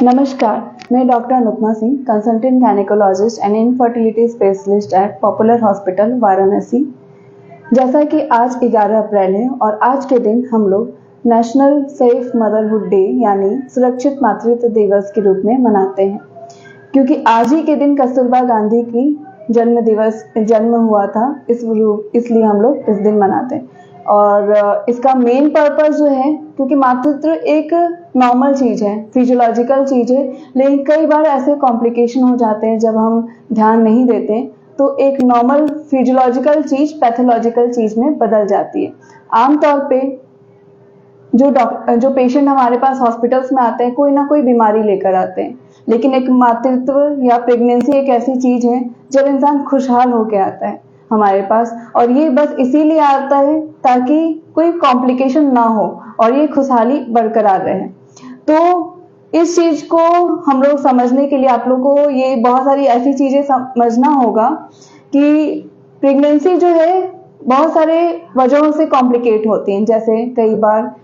नमस्कार, मैं doctor Anupama Singh, consultant gynaecologist and infertility specialist at popular hospital Varanasi. जैसा कि आज 11 अप्रैल है और आज के दिन हम लोग नेशनल सेफ मदरहुड डे यानी सुरक्षित मातृत्व दिवस के रूप में मनाते हैं, क्योंकि आज ही के दिन कस्तूरबा गांधी की जन्म हुआ था, इसलिए हम लोग इस दिन मनाते हैं। और इसका मेन पर्पस जो है, क्योंकि मातृत्व एक नॉर्मल चीज है, फिजियोलॉजिकल चीज है, लेकिन कई बार ऐसे कॉम्प्लिकेशन हो जाते हैं जब हम ध्यान नहीं देते तो एक नॉर्मल फिजियोलॉजिकल चीज पैथोलॉजिकल चीज में बदल जाती है। आमतौर पे जो पेशेंट हमारे पास हॉस्पिटल्स में आते हैं, कोई ना कोई बीमारी लेकर आते हैं, लेकिन एक मातृत्व या प्रेगनेंसी एक ऐसी चीज है जब इंसान खुशहाल होकर आता है हमारे पास, और ये बस इसीलिए आता है ताकि कोई कॉम्प्लिकेशन ना हो और ये खुशहाली बरकरार रहे। तो इस चीज को हम लोग समझने के लिए आप लोग को ये बहुत सारी ऐसी चीजें समझना होगा कि प्रेगनेंसी जो है बहुत सारे वजहों से कॉम्प्लिकेट होती है। जैसे कई बार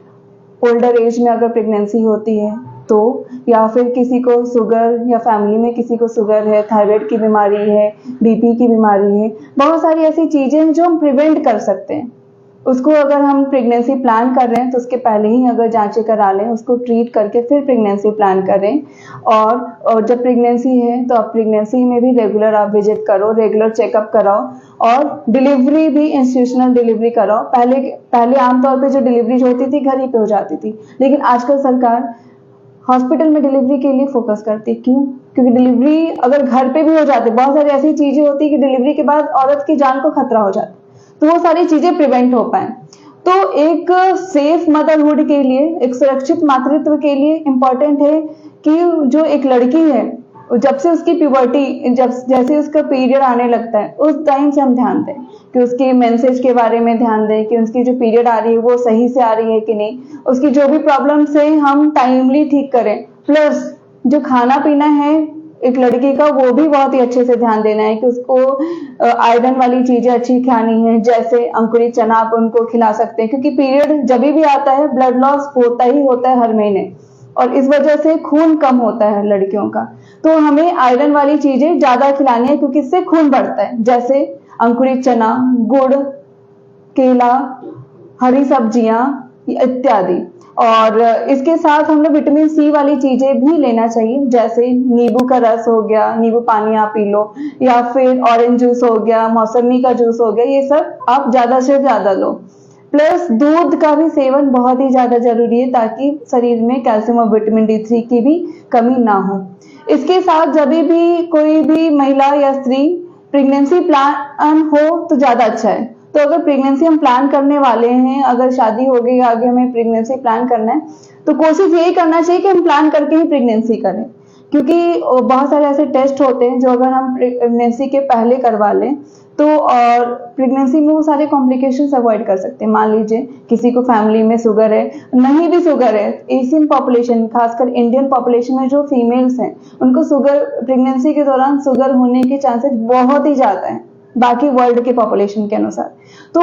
ओल्डर एज में अगर प्रेगनेंसी होती है तो, या फिर किसी को शुगर, या फैमिली में किसी को शुगर है, थायराइड की बीमारी है, बीपी की बीमारी है, बहुत सारी ऐसी चीजें हैं जो हम प्रिवेंट कर सकते हैं। उसको अगर हम प्रेगनेंसी प्लान कर रहे हैं तो उसके पहले ही अगर जांचें करा लें, उसको ट्रीट करके फिर प्रेगनेंसी प्लान करें। और जब प्रेगनेंसी है तो आप प्रेगनेंसी में भी रेगुलर आप विजिट करो, रेगुलर चेकअप कराओ, और डिलीवरी भी इंस्टीट्यूशनल डिलीवरी कराओ। पहले आमतौर पे जो डिलीवरी होती थी घर ही पे हो जाती थी, लेकिन आजकल सरकार हॉस्पिटल में डिलीवरी के लिए फोकस करती है। क्यों? क्योंकि डिलीवरी अगर घर पे भी हो जाती है, बहुत सारी ऐसी चीजें होती है कि डिलीवरी के बाद औरत की जान को खतरा हो जाता है, तो वो सारी चीजें प्रिवेंट हो पाए। तो एक सेफ मदरहुड के लिए, एक सुरक्षित मातृत्व के लिए इम्पोर्टेंट है कि जो एक लड़की है, जब से उसकी प्यूबर्टी, जैसे उसका पीरियड आने लगता है, उस टाइम से हम ध्यान दें कि उसके मेंसेज के बारे में ध्यान दें कि उसकी जो पीरियड आ रही है वो सही से आ रही है कि नहीं, उसकी जो भी प्रॉब्लम्स है हम टाइमली ठीक करें। प्लस जो खाना पीना है एक लड़की का, वो भी बहुत ही अच्छे से ध्यान देना है कि उसको आयरन वाली चीजें अच्छी खानी है। जैसे अंकुरित चना आप उनको खिला सकते हैं, क्योंकि पीरियड जब भी आता है ब्लड लॉस होता ही होता है हर महीने, और इस वजह से खून कम होता है लड़कियों का। तो हमें आयरन वाली चीजें ज्यादा खिलानी है, क्योंकि इससे खून बढ़ता है। जैसे अंकुरित चना, गुड़, केला, हरी सब्जियां इत्यादि। और इसके साथ हम लोग विटामिन सी वाली चीजें भी लेना चाहिए, जैसे नींबू का रस हो गया, नींबू पानी आप पी लो, या फिर ऑरेंज जूस हो गया, मौसमी का जूस हो गया, ये सब आप ज्यादा से ज्यादा लो। प्लस दूध का भी सेवन बहुत ही ज्यादा जरूरी है, ताकि शरीर में कैल्शियम और विटामिन D3 की भी कमी ना हो। इसके साथ जब भी कोई भी महिला या स्त्री प्रेगनेंसी प्लान हो तो ज्यादा अच्छा है। तो अगर प्रेगनेंसी हम प्लान करने वाले हैं, अगर शादी हो गई, आगे हमें प्रेगनेंसी प्लान करना है, तो कोशिश यही करना चाहिए कि हम प्लान करके ही प्रेगनेंसी करें, क्योंकि बहुत सारे ऐसे टेस्ट होते हैं जो अगर हम प्रेगनेंसी के पहले करवा लें तो, और प्रेगनेंसी में वो सारे कॉम्प्लिकेशंस अवॉइड कर सकते हैं। मान लीजिए किसी को फैमिली में शुगर है, नहीं भी शुगर है, एशियन पॉपुलेशन, खासकर इंडियन पॉपुलेशन में जो फीमेल्स हैं, उनको शुगर, प्रेगनेंसी के दौरान शुगर होने के चांसेस बहुत ही ज्यादा हैं बाकी वर्ल्ड के पॉपुलेशन के अनुसार। तो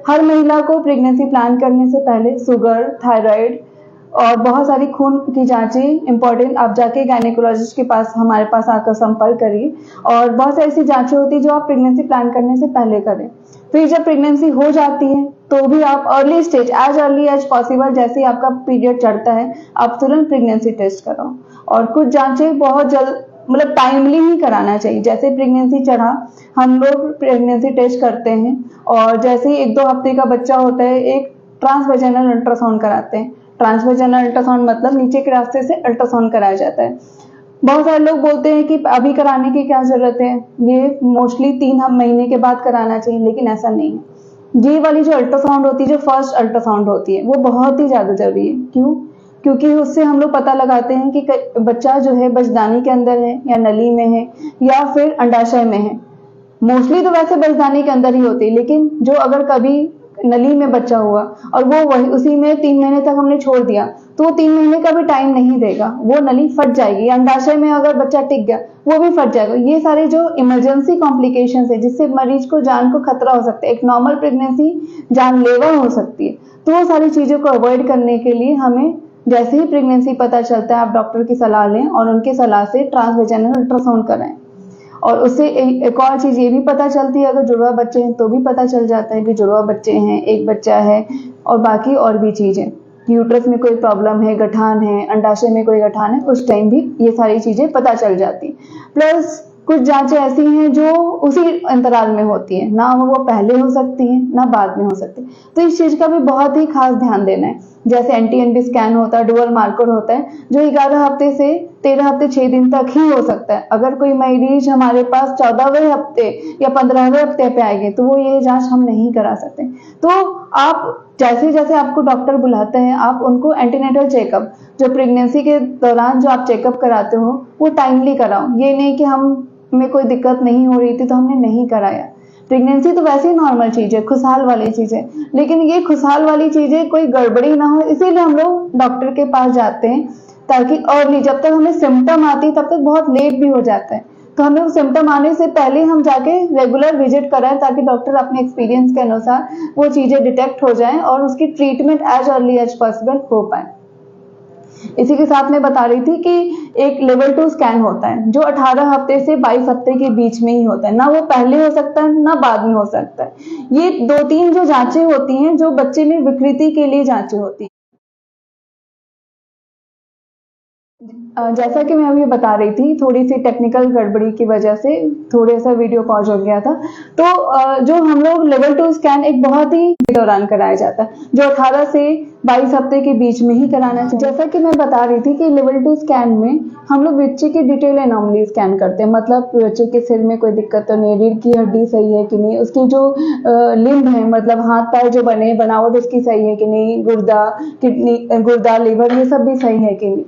हर महिला को प्रेगनेंसी प्लान करने से पहले शुगर, थायराइड और बहुत सारी खून की जांचें इंपॉर्टेंट, आप जाके गायनेकोलॉजिस्ट के पास, हमारे पास आकर संपर्क करिए। और बहुत सारी ऐसी जांचें होती है जो आप प्रेगनेंसी प्लान करने से पहले करें। फिर जब प्रेगनेंसी हो जाती है तो भी आप early stage, as early as possible, जैसे ही आपका पीरियड चढ़ता है आप तुरंत प्रेगनेंसी टेस्ट कराओ। और कुछ जांचें बहुत जल्द, मतलब टाइमली ही कराना चाहिए। जैसे प्रेगनेंसी चढ़ा, हम लोग प्रेगनेंसी टेस्ट करते हैं, और जैसे ही 1-2 हफ्ते का बच्चा होता है, एक ट्रांसवेजाइनल अल्ट्रासाउंड कराते हैं। ट्रांसवेजाइनल अल्ट्रासाउंड मतलब नीचे के रास्ते से अल्ट्रासाउंड कराया जाता है। बहुत सारे लोग बोलते हैं कि अभी कराने की क्या जरूरत है, ये मोस्टली 3 महीने के बाद कराना चाहिए, लेकिन ऐसा नहीं है। ये वाली जो अल्ट्रासाउंड होती है, जो फर्स्ट अल्ट्रासाउंड होती है, वो बहुत ही ज्यादा जरूरी है। क्यों? क्योंकि उससे हम लोग पता लगाते हैं कि बच्चा जो है बचदानी के अंदर है, या नली में है, या फिर अंडाशय में है। मोस्टली तो वैसे बचदानी के अंदर ही होती है, लेकिन जो अगर कभी नली में बच्चा हुआ और वो वही उसी में 3 महीने तक हमने छोड़ दिया, तो वो 3 महीने का भी टाइम नहीं देगा, वो नली फट जाएगी। अंडाशय में अगर बच्चा टिक गया, वो भी फट जाएगा। ये सारे जो इमरजेंसी कॉम्प्लिकेशंस है, जिससे मरीज को जान को खतरा हो सकता है, एक नॉर्मल प्रेगनेंसी जानलेवा हो सकती है। तो वो सारी चीजों को अवॉइड करने के लिए हमें जैसे ही प्रेगनेंसी पता चलता है आप डॉक्टर की सलाह लें और उनकी सलाह से ट्रांसवेजाइनल अल्ट्रासाउंड कराएं। और उससे एक और चीज ये भी पता चलती है, अगर जुड़वा बच्चे हैं तो भी पता चल जाता है कि जुड़वा बच्चे हैं, एक बच्चा है, और बाकी और भी चीजें, यूट्रस में कोई प्रॉब्लम है, गठान है, अंडाशय में कोई गठान है, उस टाइम भी ये सारी चीजें पता चल जाती। प्लस कुछ जांचें ऐसी हैं जो उसी अंतराल में होती हैं, ना वो पहले हो सकती हैं ना बाद में हो सकती है, तो इस चीज का भी बहुत ही खास ध्यान देना है। जैसे NT-NB स्कैन होता है, डुअल मार्कर होता है, जो 11 हफ्ते से 13 हफ्ते 6 दिन तक ही हो सकता है। अगर कोई मरीज हमारे पास 14वें हफ्ते या 15वें हफ्ते पे आएंगे तो वो ये जांच हम नहीं करा सकते। तो आप जैसे जैसे आपको डॉक्टर बुलाते हैं, आप उनको एंटीनेटल चेकअप, जो प्रेगनेंसी के दौरान जो आप चेकअप कराते हो, वो टाइमली कराओ। ये नहीं कि हम में कोई दिक्कत नहीं हो रही थी तो हमने नहीं कराया। प्रेगनेंसी तो वैसे ही नॉर्मल चीज है, खुशहाल वाली चीज है, लेकिन ये खुशहाल वाली चीजें कोई गड़बड़ी ना हो, इसीलिए हम लोग डॉक्टर के पास जाते हैं, ताकि अर्ली, जब तक हमें सिम्टम आती है तब तक बहुत लेट भी हो जाता है, तो हमें सिम्टम आने से पहले हम जाके रेगुलर विजिट कराएं, ताकि डॉक्टर अपने एक्सपीरियंस के अनुसार वो चीजें डिटेक्ट हो जाएं और उसकी treatment as early as possible हो पाए। इसी के साथ मैं बता रही थी कि एक लेवल 2 स्कैन होता है जो 18 हफ्ते से 22 हफ्ते के बीच में ही होता है, ना वो पहले हो सकता है ना बाद में हो सकता है। ये 2-3 जो जांचें होती हैं जो बच्चे में विकृति के लिए जांचें होती हैं। जैसा कि मैं अभी बता रही थी, थोड़ी सी टेक्निकल गड़बड़ी की वजह से थोड़ा सा वीडियो पॉज हो गया था। तो जो हम लोग लेवल 2 स्कैन एक बहुत ही दौरान कराया जाता है, जो 18 से 22 हफ्ते के बीच में ही कराना चाहिए। जैसा कि मैं बता रही थी कि लेवल 2 स्कैन में हम लोग बच्चे की डिटेल एनॉमली स्कैन करते हैं, मतलब बच्चे के सिर में कोई दिक्कत तो नहीं, रीढ़ की हड्डी सही है कि नहीं, उसकी जो लिम्ब है, मतलब हाथ पैर जो बने बनावट उसकी सही है कि नहीं, गुर्दा, किडनी, गुर्दा, लिवर, ये सब भी सही है कि नहीं।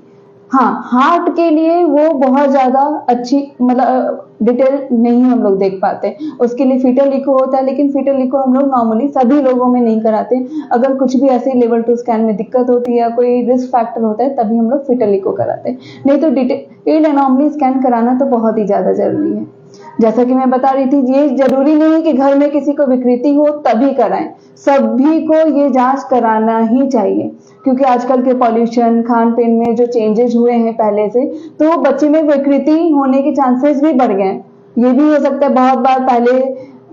हाँ, हार्ट के लिए वो बहुत ज्यादा अच्छी, मतलब डिटेल नहीं हम लोग देख पाते, उसके लिए फीटल इको होता है, लेकिन फीटल इको हम लोग नॉर्मली सभी लोगों में नहीं कराते। अगर कुछ भी ऐसे लेवल 2 स्कैन में दिक्कत होती है या कोई रिस्क फैक्टर होता है तभी हम लोग फीटल इको कराते हैं, नहीं तो डिटेल एनॉमली स्कैन कराना तो बहुत ही ज्यादा जरूरी है। जैसा कि मैं बता रही थी, ये जरूरी नहीं कि घर में किसी को विकृति हो तभी कराएं, सभी को ये जांच कराना ही चाहिए, क्योंकि आजकल के पॉल्यूशन, खान पीन में जो चेंजेस हुए हैं पहले से, तो बच्चे में विकृति होने के चांसेस भी बढ़ गए। ये भी हो सकता है, बहुत बार पहले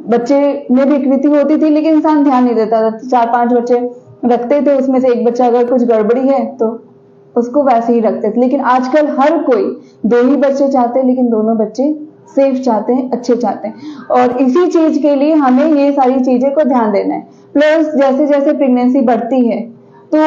बच्चे में विकृति होती थी लेकिन इंसान ध्यान नहीं देता था, 4-5 बच्चे रखते थे, उसमें से एक बच्चा अगर कुछ गड़बड़ी है तो उसको वैसे ही रखते थे। लेकिन आजकल हर कोई 2 ही बच्चे चाहते हैं, लेकिन दोनों बच्चे सेफ चाहते हैं, अच्छे चाहते हैं, और इसी चीज के लिए हमें ये सारी चीजें को ध्यान देना है। प्लस जैसे जैसे प्रेगनेंसी बढ़ती है तो,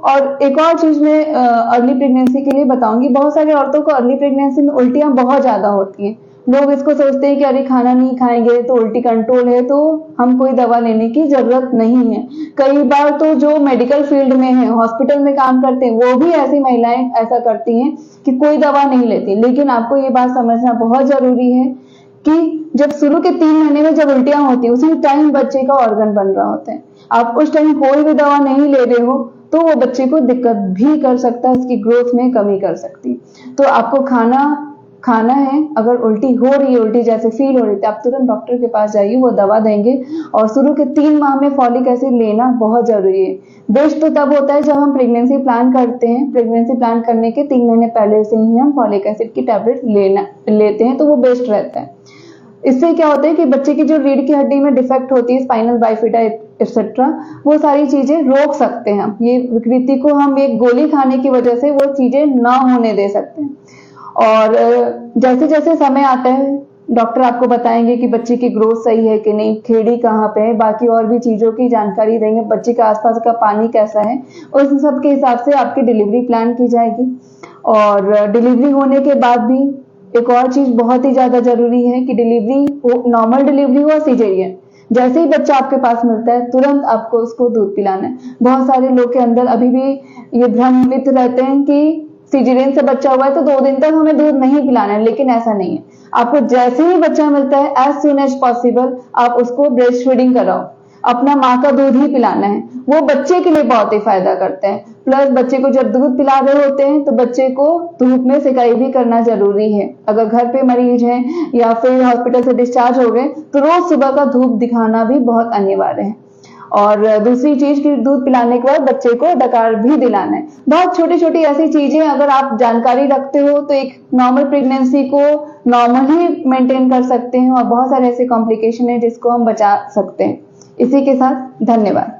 और एक और चीज मैं अर्ली प्रेगनेंसी के लिए बताऊंगी, बहुत सारी औरतों को अर्ली प्रेगनेंसी में उल्टियां बहुत ज्यादा होती हैं। लोग इसको सोचते हैं कि अरे खाना नहीं खाएंगे तो उल्टी कंट्रोल है, तो हम कोई दवा लेने की जरूरत नहीं है। कई बार तो जो मेडिकल फील्ड में है, हॉस्पिटल में काम करते हैं, वो भी ऐसी महिलाएं ऐसा करती हैं कि कोई दवा नहीं लेती। लेकिन आपको ये बात समझना बहुत जरूरी है कि जब शुरू के 3 महीने में जब उल्टियां होती है, उसी टाइम बच्चे का ऑर्गन बन रहा होता है, आप उस टाइम कोई भी दवा नहीं ले रहे हो तो वो बच्चे को दिक्कत भी कर सकता है, उसकी ग्रोथ में कमी कर सकती है। तो आपको खाना है, अगर उल्टी हो रही है, उल्टी जैसे फील हो रही है, आप तुरंत डॉक्टर के पास जाइए, वो दवा देंगे। और शुरू के 3 माह में फॉलिक एसिड लेना बहुत जरूरी है। बेस्ट तो तब होता है जब हम प्रेगनेंसी प्लान करते हैं, प्रेगनेंसी प्लान करने के 3 महीने पहले से ही हम फॉलिक एसिड की टैबलेट लेते हैं, तो वो बेस्ट रहता है। इससे क्या होता है कि बच्चे की जो रीढ़ की हड्डी में डिफेक्ट होती है, स्पाइनल बाइफिडा एक्सेट्रा, वो सारी चीजें रोक सकते हैं हम। ये विकृति को हम एक गोली खाने की वजह से वो चीजें ना होने दे सकते हैं। और जैसे जैसे समय आता है डॉक्टर आपको बताएंगे कि बच्चे की ग्रोथ सही है कि नहीं, खेड़ी कहाँ पे है, बाकी और भी चीजों की जानकारी देंगे, बच्चे के आसपास का पानी कैसा है, उस सब के हिसाब से आपकी डिलीवरी प्लान की जाएगी। और डिलीवरी होने के बाद भी एक और चीज बहुत ही ज्यादा जरूरी है कि डिलीवरी हो, नॉर्मल डिलीवरी हो, सिजेरियन, जैसे ही बच्चा आपके पास मिलता है तुरंत आपको उसको दूध पिलाना है। बहुत सारे लोग के अंदर अभी भी ये भ्रमित रहते हैं कि सिजेरियन से बच्चा हुआ है तो 2 दिन तक हमें दूध नहीं पिलाना है, लेकिन ऐसा नहीं है। आपको जैसे ही बच्चा मिलता है, एज सुन एज पॉसिबल आप उसको ब्रेस्ट फीडिंग कराओ, अपना माँ का दूध ही पिलाना है, वो बच्चे के लिए बहुत ही फायदा करते हैं। प्लस बच्चे को जब दूध पिला रहे होते हैं तो बच्चे को धूप में सिकाई भी करना जरूरी है। अगर घर पे मरीज है या फिर हॉस्पिटल से डिस्चार्ज हो गए तो रोज सुबह का धूप दिखाना भी बहुत अनिवार्य है। और दूसरी चीज कि दूध पिलाने के बाद बच्चे को डकार भी दिलाना है। बहुत छोटी छोटी ऐसी चीजें अगर आप जानकारी रखते हो तो एक नॉर्मल प्रेगनेंसी को नॉर्मल ही मेंटेन कर सकते हैं और बहुत सारे ऐसे कॉम्प्लिकेशन है जिसको हम बचा सकते हैं। इसी के साथ धन्यवाद।